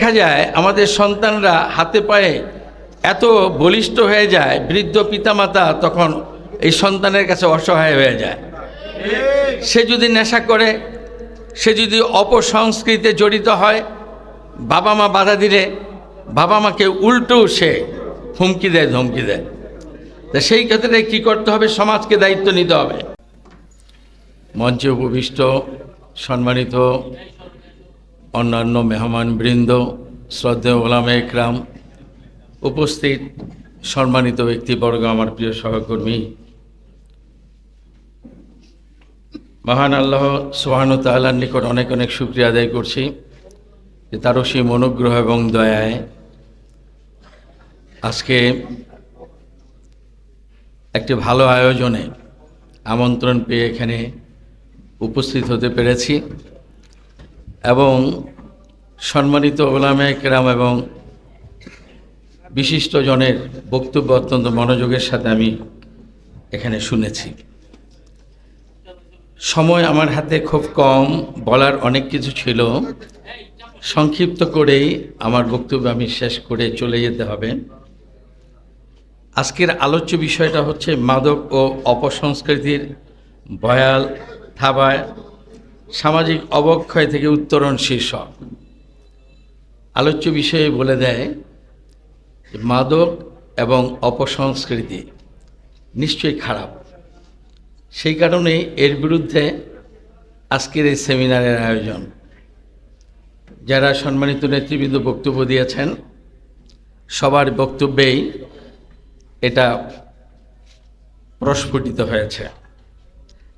দেখা যায় আমাদের সন্তানরা হাতে পায়ে এত বলিষ্ঠ হয়ে যায়, বৃদ্ধ পিতামাতা তখন এই সন্তানের কাছে অসহায় হয়ে যায়। সে যদি নেশা করে, সে যদি অপসংস্কৃতিতে জড়িত হয়, বাবা মা বাধা দিলে বাবা মাকে উল্টো সে হুমকি দেয়, ধমকি দেয়। তা সেই ক্ষেত্রে কী করতে হবে? সমাজকে দায়িত্ব নিতে হবে। মঞ্চে উপবিষ্ট সম্মানিত অন্যান্য মেহমানবৃন্দ, শ্রদ্ধেয় ওলামা একরাম, উপস্থিত সম্মানিত ব্যক্তিবর্গ, আমার প্রিয় সহকর্মী, মহান আল্লাহ সুবহানাহু ওয়া তাআলার নিকট অনেক অনেক শুকরিয়া আদায় করছি যে তার অসীম অনুগ্রহ এবং দয়ায় আজকে একটি ভালো আয়োজনে আমন্ত্রণ পেয়ে এখানে উপস্থিত হতে পেরেছি এবং সম্মানিত ওলামা কেরাম এবং বিশিষ্টজনের বক্তব্য অত্যন্ত মনোযোগের সাথে আমি এখানে শুনেছি। সময় আমার হাতে খুব কম, বলার অনেক কিছু ছিল, সংক্ষিপ্ত করেই আমার বক্তব্য আমি শেষ করে চলে যেতে হবে। আজকের আলোচ্য বিষয়টা হচ্ছে মাদক ও অপসংস্কৃতির ভয়াল থাবায় সামাজিক অবক্ষয় থেকে উত্তরণ শীর্ষক। আলোচ্য বিষয়ে বলে দেয় মাদক এবং অপসংস্কৃতি নিশ্চয়ই খারাপ, সেই কারণেই এর বিরুদ্ধে আজকের এই সেমিনারের আয়োজন। যারা সম্মানিত নেতৃবৃন্দ বক্তব্য দিয়েছেন সবার বক্তব্যেই এটা প্রস্ফুটিত হয়েছে।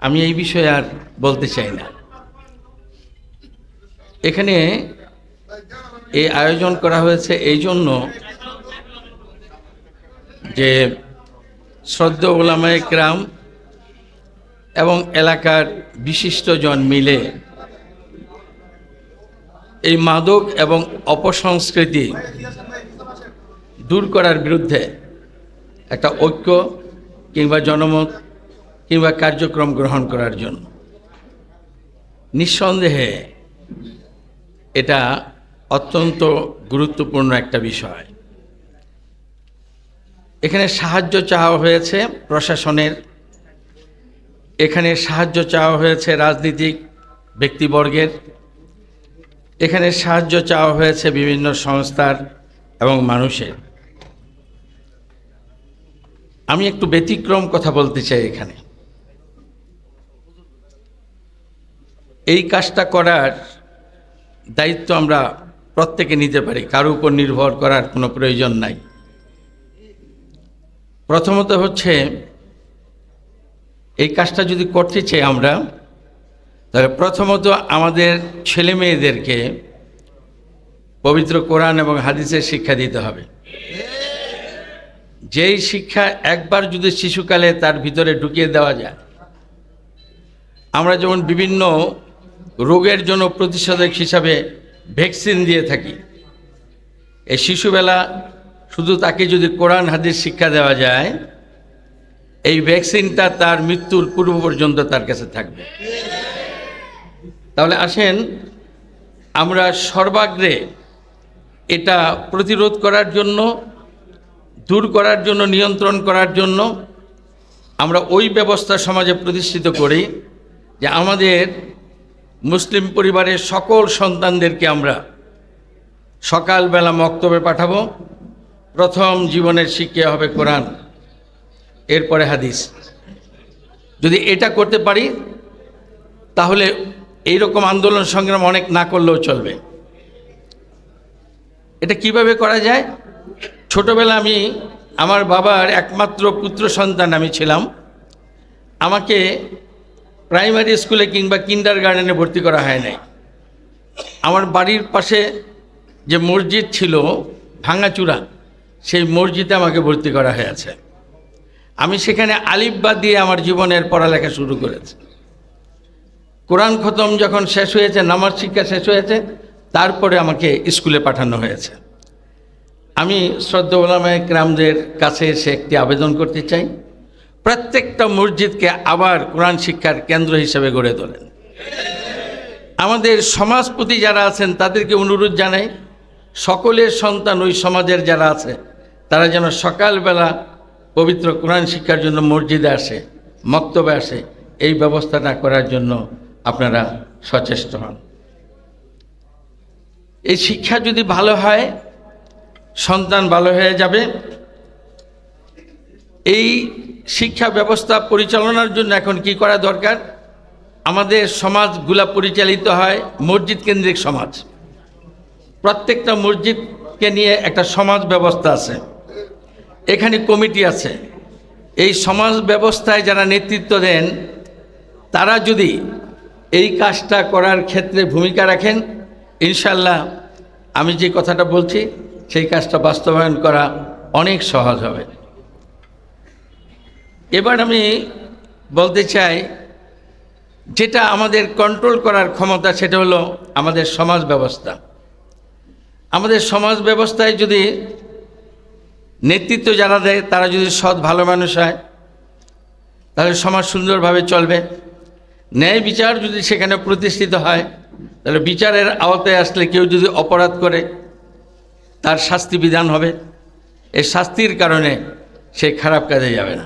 আমি এই বিষয়ে আর বলতে চাই না। এখানে এই আয়োজন করা হয়েছে এই জন্য যে শ্রদ্ধেয় ওলামায়ে কেরাম এবং এলাকার বিশিষ্টজন মিলে এই মাদক এবং অপসংস্কৃতি দূর করার বিরুদ্ধে একটা ঐক্য কিংবা জনমত কিংবা কার্যক্রম গ্রহণ করার জন্য। নিঃসন্দেহে এটা অত্যন্ত গুরুত্বপূর্ণ একটা বিষয়। এখানে সাহায্য চাওয়া হয়েছে প্রশাসনের, এখানে সাহায্য চাওয়া হয়েছে রাজনৈতিক ব্যক্তিবর্গের, এখানে সাহায্য চাওয়া হয়েছে বিভিন্ন সংস্থার এবং মানুষের। আমি একটু ব্যতিক্রম কথা বলতে চাই এখানে। এই কাজটা করার দায়িত্ব আমরা প্রত্যেকে নিতে পারি, কারো উপর নির্ভর করার কোনো প্রয়োজন নাই। প্রথমত হচ্ছে এই কাজটা যদি করতে চাই আমরা, তাহলে প্রথমত আমাদের ছেলে মেয়েদেরকে পবিত্র কোরআন এবং হাদিসের শিক্ষা দিতে হবে। যেই শিক্ষা একবার যদি শিশুকালে তার ভিতরে ঢুকিয়ে দেওয়া যায়, আমরা যেমন বিভিন্ন রোগের জন্য প্রতিষেধক হিসাবে ভ্যাকসিন দিয়ে থাকি, এই শিশুবেলা শুধু তাকে যদি কোরআন হাদিস শিক্ষা দেওয়া যায়, এই ভ্যাকসিনটা তার মৃত্যুর পূর্ব পর্যন্ত তার কাছে থাকবে। তাহলে আসেন আমরা সর্বাগ্রে এটা প্রতিরোধ করার জন্য, দূর করার জন্য, নিয়ন্ত্রণ করার জন্য আমরা ওই ব্যবস্থা সমাজে প্রতিষ্ঠিত করি যে আমাদের মুসলিম পরিবারের সকল সন্তানদেরকে আমরা সকালবেলা মক্তবে পাঠাবো। প্রথম জীবনের শিক্ষা হবে কোরআন, এরপরে হাদিস। যদি এটা করতে পারি তাহলে এইরকম আন্দোলন সংগ্রাম অনেক না করলেও চলবে। এটা কিভাবে করা যায়? ছোটবেলা আমি, আমার বাবার একমাত্র পুত্র সন্তান আমি ছিলাম। আমাকে প্রাইমারি স্কুলে কিংবা কিন্ডারগার্টেনে ভর্তি করা হয় নাই। আমার বাড়ির পাশে যে মসজিদ ছিল ভাঙাচূড়া, সেই মসজিদে আমাকে ভর্তি করা হয়েছে। আমি সেখানে আলিফ বা দিয়ে আমার জীবনের পড়ালেখা শুরু করেছি। কোরআন খতম যখন শেষ হয়েছে, নামাজ শিক্ষা শেষ হয়েছে, তারপরে আমাকে স্কুলে পাঠানো হয়েছে। আমি শ্রদ্ধেয় ওলামায়ে কেরামদের কাছে এসে একটি আবেদন করতে চাই, প্রত্যেকটা মসজিদকে আবার কোরআন শিক্ষার কেন্দ্র হিসেবে গড়ে তোলেন। আমাদের সমাজপতি যারা আছেন তাদেরকে অনুরোধ জানাই, সকলের সন্তান ওই সমাজের যারা আছে তারা যেন সকালবেলা পবিত্র কোরআন শিক্ষার জন্য মসজিদে আসে, মক্তবে আসে, এই ব্যবস্থাটা করার জন্য আপনারা সচেষ্ট হন। এই শিক্ষা যদি ভালো হয়, সন্তান ভালো হয়ে যাবে। এই শিক্ষা ব্যবস্থা পরিচালনার জন্য এখন কি করা দরকার? আমাদের সমাজগুলা পরিচালিত হয় মসজিদ কেন্দ্রিক সমাজ। প্রত্যেকটা মসজিদকে নিয়ে একটা সমাজ ব্যবস্থা আছে, এখানে কমিটি আছে। এই সমাজ ব্যবস্থায় যারা নেতৃত্ব দেন তারা যদি এই কাজটা করার ক্ষেত্রে ভূমিকা রাখেন, ইনশাল্লাহ আমি যে কথাটা বলছি সেই কাজটা বাস্তবায়ন করা অনেক সহজ হবে। এবার আমি বলতে চাই, যেটা আমাদের কন্ট্রোল করার ক্ষমতা সেটা হলো আমাদের সমাজ ব্যবস্থা। আমাদের সমাজ ব্যবস্থায় যদি নেতৃত্ব যারা দেয় তারা যদি সৎ ভালো মানুষ হয়, তাহলে সমাজ সুন্দরভাবে চলবে। ন্যায় বিচার যদি সেখানে প্রতিষ্ঠিত হয়, তাহলে বিচারের আওতায় আসলে কেউ যদি অপরাধ করে তার শাস্তি বিধান হবে। এই শাস্তির কারণে সে খারাপ কাজে যাবে না।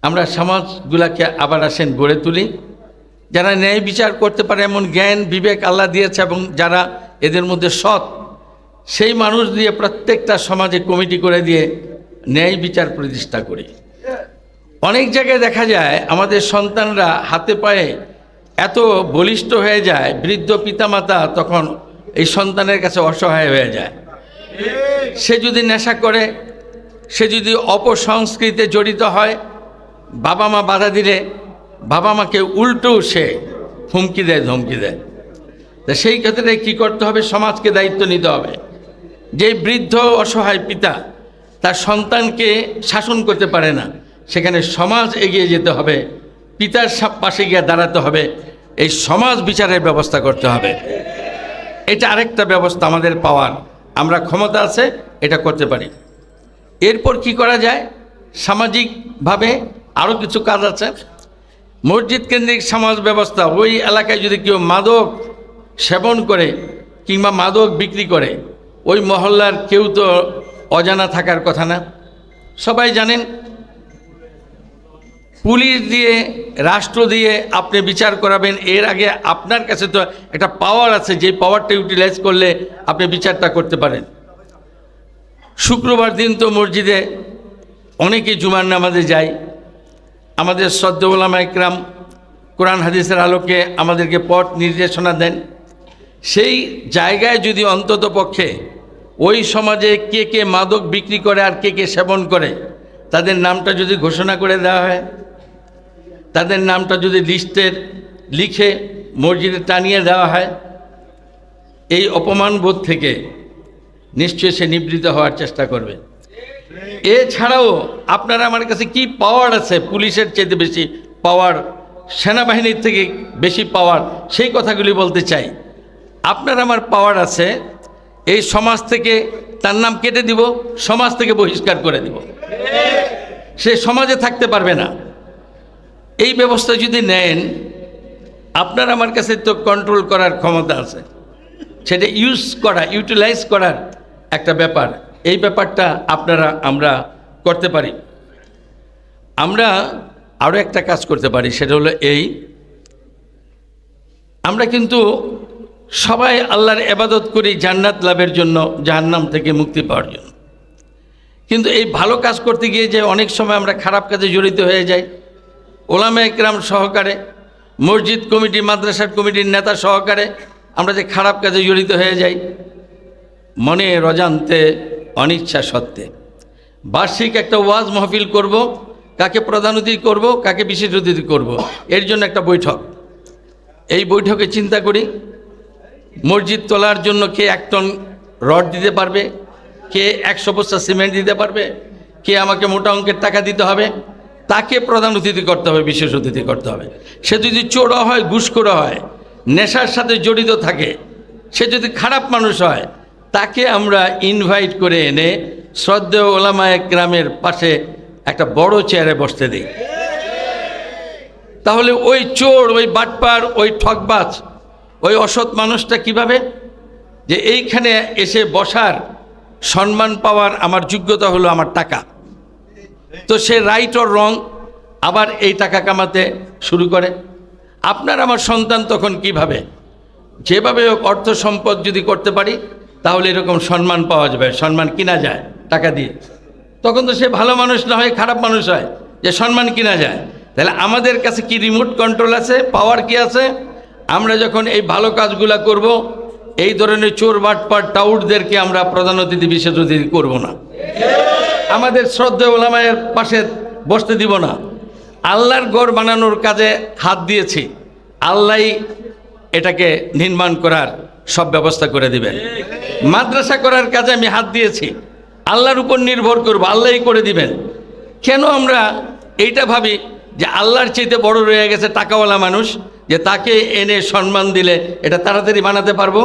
আমরা সমাজগুলাকে আবার আসেন গড়ে তুলি, যারা ন্যায় বিচার করতে পারে এমন জ্ঞান বিবেক আল্লাহ দিয়েছে এবং যারা এদের মধ্যে সৎ, সেই মানুষ দিয়ে প্রত্যেকটা সমাজে কমিটি করে দিয়ে ন্যায় বিচার প্রতিষ্ঠা করি। অনেক জায়গায় দেখা যায় আমাদের সন্তানরা হাতে পায়ে এত বলিষ্ঠ হয়ে যায়, বৃদ্ধ পিতামাতা তখন এই সন্তানের কাছে অসহায় হয়ে যায়। সে যদি নেশা করে, সে যদি অপসংস্কৃতিতে জড়িত হয়, বাবা মা বাধা দিলে বাবা মাকে উল্টো সে হুমকি দেয়, ধমকি দেয়। তা সেই ক্ষেত্রে কী করতে হবে? সমাজকে দায়িত্ব নিতে হবে। যে বৃদ্ধ অসহায় পিতা তার সন্তানকে শাসন করতে পারে না, সেখানে সমাজ এগিয়ে যেতে হবে, পিতার পাশে গিয়ে দাঁড়াতে হবে, এই সমাজ বিচারের ব্যবস্থা করতে হবে। এটা আরেকটা ব্যবস্থা আমাদের পাওয়ার, আমরা ক্ষমতা আছে, এটা করতে পারি। এরপর কি করা যায়? সামাজিকভাবে আরও কিছু কাজ আছে। মসজিদ কেন্দ্রিক সমাজ ব্যবস্থা, ওই এলাকায় যদি কেউ মাদক সেবন করে কিংবা মাদক বিক্রি করে, ওই মহল্লার কেউ তো অজানা থাকার কথা না, সবাই জানেন। পুলিশ দিয়ে, রাষ্ট্র দিয়ে আপনি বিচার করাবেন, এর আগে আপনার কাছে তো একটা পাওয়ার আছে, যে পাওয়ারটা ইউটিলাইজ করলে আপনি বিচারটা করতে পারেন। শুক্রবার দিন তো মসজিদে অনেকেই জুমার নামাজে যায়। আমাদের শ্রদ্ধেয় উলামা ইকরাম কোরআন হাদিসের আলোকে আমাদেরকে পথ নির্দেশনা দেন। সেই জায়গায় যদি অন্তত পক্ষে ওই সমাজে কে কে মাদক বিক্রি করে আর কে কে সেবন করে তাদের নামটা যদি ঘোষণা করে দেওয়া হয়, তাদের নামটা যদি লিস্টের লিখে মসজিদে টানিয়ে দেওয়া হয়, এই অপমান বোধ থেকে নিশ্চয়ই সে নিবৃত্ত হওয়ার চেষ্টা করবে। এছাড়াও আপনারা আমার কাছে কি পাওয়ার আছে, পুলিশের চেয়ে বেশি পাওয়ার, সেনাবাহিনীর থেকে বেশি পাওয়ার, সেই কথাগুলি বলতে চাই। আপনার আমার পাওয়ার আছে, এই সমাজ থেকে তার নাম কেটে দিব, সমাজ থেকে বহিষ্কার করে দিব, সে সমাজে থাকতে পারবে না। এই ব্যবস্থা যদি নেন, আপনার আমার কাছে তো কন্ট্রোল করার ক্ষমতা আছে, সেটা ইউটিলাইজ করার একটা ব্যাপার। এই ব্যাপারটা আমরা করতে পারি। আমরা আরও একটা কাজ করতে পারি, সেটা হলো আমরা কিন্তু সবাই আল্লাহর ইবাদত করি জান্নাত লাভের জন্য, জাহান্নাম থেকে মুক্তি পাওয়ার জন্য। কিন্তু এই ভালো কাজ করতে গিয়ে যে অনেক সময় আমরা খারাপ কাজে জড়িত হয়ে যাই। ওলামা ইকরাম সহকারে, মসজিদ কমিটি, মাদ্রাসার কমিটির নেতা সহকারে আমরা যে খারাপ কাজে জড়িত হয়ে যাই, মনে অজান্তে অনিচ্ছা সত্ত্বে। বার্ষিক একটা ওয়াজ মাহফিল করব, কাকে প্রধান অতিথি করব, কাকে বিশেষ অতিথি করব, এর জন্য একটা বৈঠক। এই বৈঠকে চিন্তা করি মসজিদ তোলার জন্য কে 1 টন রড দিতে পারবে, কে 100 বস্তা সিমেন্ট দিতে পারবে, কে আমাকে মোটা অঙ্কের টাকা দিতে হবে, তাকে প্রধান অতিথি করতে হবে, বিশেষ অতিথি করতে হবে। সে যদি চোরা হয়, ঘুষখোর হয়, নেশার সাথে জড়িত থাকে, সে যদি খারাপ মানুষ হয়, তাকে আমরা ইনভাইট করে এনে শ্রদ্ধেয় ওলামা ইকরামের পাশে একটা বড় চেয়ারে বসতে দিই। তাহলে ওই চোর, ওই বাটপার, ওই ঠকবাজ, ওই অসৎ মানুষটা কিভাবে যে এইখানে এসে বসার সম্মান পাওয়ার আমার যোগ্যতা হলো আমার টাকা, তো সে রাইট অর রং আবার এই টাকা কামাতে শুরু করে। আপনার আমার সন্তান তখন কিভাবে, যেভাবে হোক অর্থ সম্পদ যদি করতে পারি তাহলে এরকম সম্মান পাওয়া যাবে, সম্মান কিনা যায় টাকা দিয়ে। তখন তো সে ভালো মানুষ না হয় খারাপ মানুষ হয়, যে সম্মান কিনা যায়। তাহলে আমাদের কাছে কি রিমোট কন্ট্রোল আছে, পাওয়ার কি আছে? আমরা যখন এই ভালো কাজগুলা করব, এই ধরনের চোর বাটপার টাউটদেরকে আমরা প্রধান অতিথি বিশেষ অতিথি করবো না, আমাদের শ্রদ্ধেয় ওলামায়ের পাশে বসতে দিব না। আল্লাহর ঘর বানানোর কাজে হাত দিয়েছি, আল্লাহই এটাকে নির্মাণ করার সব ব্যবস্থা করে দিবেন। মাদ্রাসা করার কাজে আমি হাত দিয়েছি, আল্লাহর উপর নির্ভর করব, আল্লাহই করে দিবেন। কেন আমরা এইটা ভাবি যে আল্লাহর চাইতে বড় রয়ে গেছে টাকাওয়ালা মানুষ, যে তাকে এনে সম্মান দিলে এটা তাড়াতাড়ি বানাতে পারবো?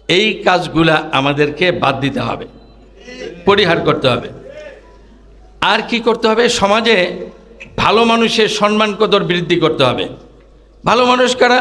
এই কাজগুলা আমাদেরকে বাদ দিতে হবে, পরিহার করতে হবে। আর কি করতে হবে? সমাজে ভালো মানুষের সম্মান কদর বৃদ্ধি করতে হবে। ভালো মানুষ কারা?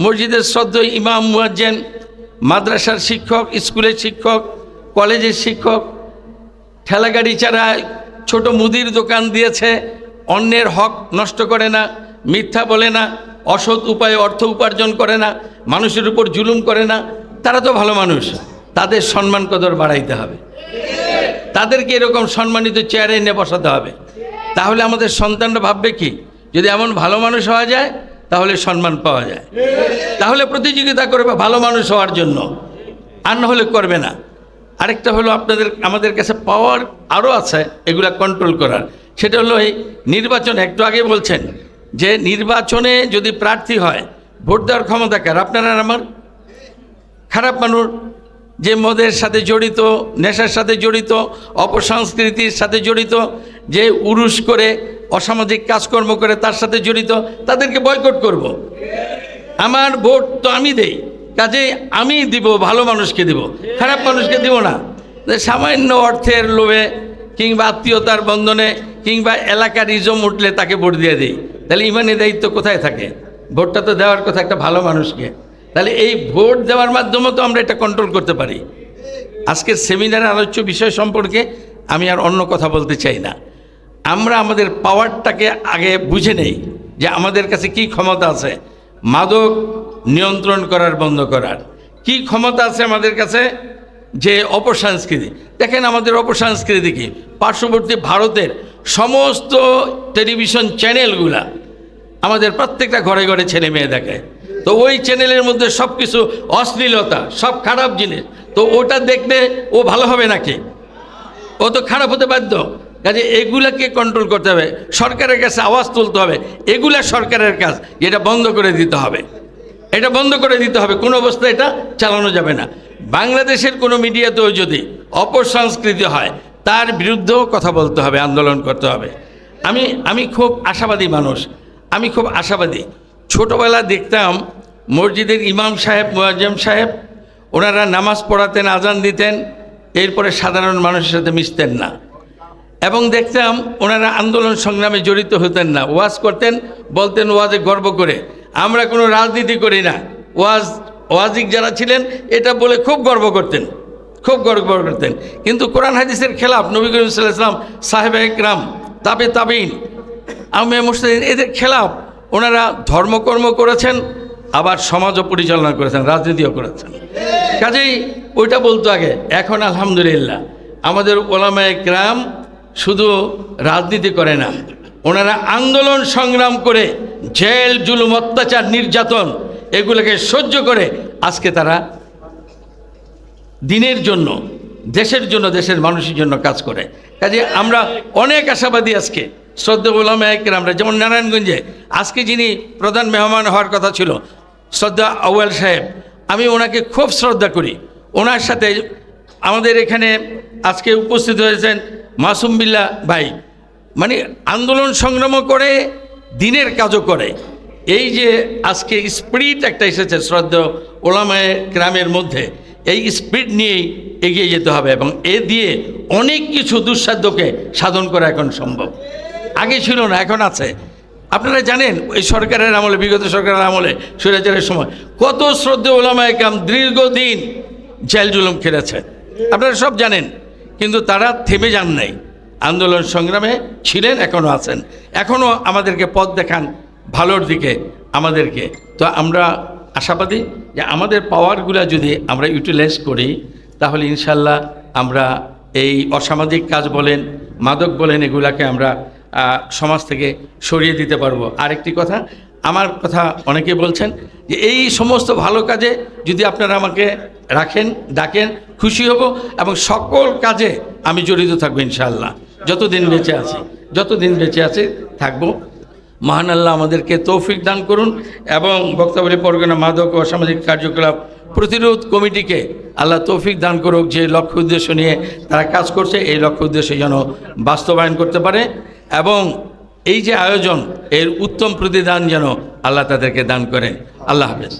মসজিদের শ্রদ্ধেয় ইমাম, মুয়াজ্জিন, মাদ্রাসার শিক্ষক, স্কুলের শিক্ষক, কলেজের শিক্ষক, ঠেলাগাড়ি চালায়, ছোট মুদির দোকান দিয়েছে, অন্যের হক নষ্ট করে না, মিথ্যা বলে না, অসৎ উপায়ে অর্থ উপার্জন করে না, মানুষের উপর জুলুম করে না, তারা তো ভালো মানুষ। তাদের সম্মান কদর বাড়াইতে হবে, তাদেরকে এরকম সম্মানিত চেয়ারে এনে বসাতে হবে। তাহলে আমাদের সন্তানরা ভাববে কি, যদি এমন ভালো মানুষ হওয়া যায় তাহলে সম্মান পাওয়া যায়, তাহলে প্রতিযোগিতা করবে ভালো মানুষ হওয়ার জন্য, আর না হলে করবে না। আরেকটা হলো আমাদের কাছে পাওয়ার আরও আছে এগুলা কন্ট্রোল করার, সেটা হলো এই নির্বাচনে। একটু আগে বলছেন যে নির্বাচনে যদি প্রার্থী হয় ভোট দেওয়ার ক্ষমতা কার? আপনার আর আমার? খারাপ মানুষ, যে মদের সাথে জড়িত, নেশার সাথে জড়িত, অপসংস্কৃতির সাথে জড়িত, যে উরুস করে অসামাজিক কাজকর্ম করে তার সাথে জড়িত, তাদেরকে বয়কট করব। আমার ভোট তো আমি দেই, কাজেই আমি দিব, ভালো মানুষকে দিব, খারাপ মানুষকে দিব না। সামান্য অর্থের লোভে কিংবা আত্মীয়তার বন্ধনে কিংবা এলাকার ইজম উঠলে তাকে ভোট দিয়ে দিই, তাহলে ইমানি দায়িত্ব কোথায় থাকে? ভোটটা তো দেওয়ার কথা একটা ভালো মানুষকে। তাহলে এই ভোট দেওয়ার মাধ্যমে তো আমরা এটা কন্ট্রোল করতে পারি। আজকের সেমিনারে আলোচ্য বিষয় সম্পর্কে আমি আর অন্য কথা বলতে চাই না। আমরা আমাদের পাওয়ারটাকে আগে বুঝে নেই যে আমাদের কাছে কি ক্ষমতা আছে। মাদক নিয়ন্ত্রণ করার, বন্ধ করার কি ক্ষমতা আছে আমাদের কাছে? যে অপসংস্কৃতি, দেখেন আমাদের অপসংস্কৃতি কি, পার্শ্ববর্তী ভারতের সমস্ত টেলিভিশন চ্যানেলগুলা আমাদের প্রত্যেকটা ঘরে ঘরে ছেলে মেয়ে দেখে, তো ওই চ্যানেলের মধ্যে সব কিছু অশ্লীলতা, সব খারাপ জিনিস, তো ওটা দেখলে ও ভালো হবে নাকি? ও তো খারাপ হতে বাধ্য। কাজে এগুলাকে কন্ট্রোল করতে হবে, সরকারের কাছে আওয়াজ তুলতে হবে, এগুলা সরকারের কাজ, এটা বন্ধ করে দিতে হবে, এটা বন্ধ করে দিতে হবে, কোনো অবস্থায় এটা চালানো যাবে না। বাংলাদেশের কোনো মিডিয়াতেও যদি অপসংস্কৃতি হয় তার বিরুদ্ধেও কথা বলতে হবে, আন্দোলন করতে হবে। আমি খুব আশাবাদী মানুষ, আমি খুব আশাবাদী। ছোটোবেলা দেখতাম মসজিদের ইমাম সাহেব, মুয়াজ্জিম সাহেব, ওনারা নামাজ পড়াতেন, আজান দিতেন, এরপরে সাধারণ মানুষের সাথে মিশতেন না, এবং দেখতাম ওনারা আন্দোলন সংগ্রামে জড়িত হতেন না। ওয়াজ করতেন, বলতেন ওয়াজে গর্ব করে, আমরা কোনো রাজনীতি করি না, ওয়াজিক যারা ছিলেন এটা বলে খুব গর্ব করতেন, খুব গর্ব করতেন। কিন্তু কোরআন হাদিসের খেলাফ, নবী করিম সাল্লাল্লাহু আলাইহি ওয়াসাল্লাম, সাহাবা ইকরাম, তাবেঈন, আউলামায়ে মুজতাহিদিন, এদের খেলাফ ওনারা ধর্মকর্ম করেছেন, আবার সমাজও পরিচালনা করেছেন, রাজনীতিও করেছেন। কাজেই ওইটা বলতো আগে। এখন আলহামদুলিল্লাহ আমাদের ওলামায়ে কেরাম শুধু রাজনীতি করে না, ওনারা আন্দোলন সংগ্রাম করে জেল, জুলুম, অত্যাচার, নির্যাতন এগুলোকে সহ্য করে আজকে তারা দিনের জন্য, দেশের জন্য, দেশের মানুষের জন্য কাজ করে। কাজে আমরা অনেক আশাবাদী। আজকে শ্রদ্ধেয় ওলামায়ে কেরামরা, যেমন নারায়ণগঞ্জে আজকে যিনি প্রধান মেহমান হওয়ার কথা ছিল, শ্রদ্ধা আউয়াল সাহেব, আমি ওনাকে খুব শ্রদ্ধা করি। ওনার সাথে আমাদের এখানে আজকে উপস্থিত হয়েছেন মাসুম বিল্লাহ ভাই, মানে আন্দোলন সংগ্রামও করে, দিনের কাজও করে। এই যে আজকে স্পিরিট একটা এসেছে শ্রদ্ধেয় ওলামায়ে কেরামের মধ্যে, এই স্পিরিট নিয়েই এগিয়ে যেতে হবে, এবং এ দিয়ে অনেক কিছু দুঃসাধ্যকে সাধন করা এখন সম্ভব। আগে ছিল না, এখন আছে। আপনারা জানেন ওই সরকারের আমলে, বিগত সরকারের আমলে, স্বৈরাচারের সময় কত শ্রদ্ধেয় ওলামায়ে কেরাম দীর্ঘদিন জেল জুলুম খেলেছে, আপনারা সব জানেন। কিন্তু তারা থেমে যান নাই, আন্দোলন সংগ্রামে ছিলেন, এখনও আছেন, এখনও আমাদেরকে পথ দেখান ভালোর দিকে আমাদেরকে। তো আমরা আশাবাদী যে আমাদের পাওয়ারগুলো যদি আমরা ইউটিলাইজ করি, তাহলে ইনশাল্লাহ আমরা এই অসামাজিক কাজ বলেন, মাদক বলেন, এগুলাকে আমরা সমাজ থেকে সরিয়ে দিতে পারবো। আরেকটি কথা, আমার কথা অনেকে বলছেন যে এই সমস্ত ভালো কাজে যদি আপনারা আমাকে রাখেন, ডাকেন, খুশি হব এবং সকল কাজে আমি জড়িত থাকবো ইনশাআল্লাহ, যতদিন বেঁচে আছি থাকবো। মহান আল্লাহ আমাদেরকে তৌফিক দান করুন এবং বক্তাবলী পরগনা মাদক ও সামাজিক কার্যকলাপ প্রতিরোধ কমিটিকে আল্লাহ তৌফিক দান করুক, যে লক্ষ্য উদ্দেশ্য নিয়ে তারা কাজ করছে এই লক্ষ্য উদ্দেশ্য যেন বাস্তবায়ন করতে পারে, এবং এই যে আয়োজন এর উত্তম প্রতিদান যেন আল্লাহ তাদেরকে দান করেন। আল্লাহ হাফেজ।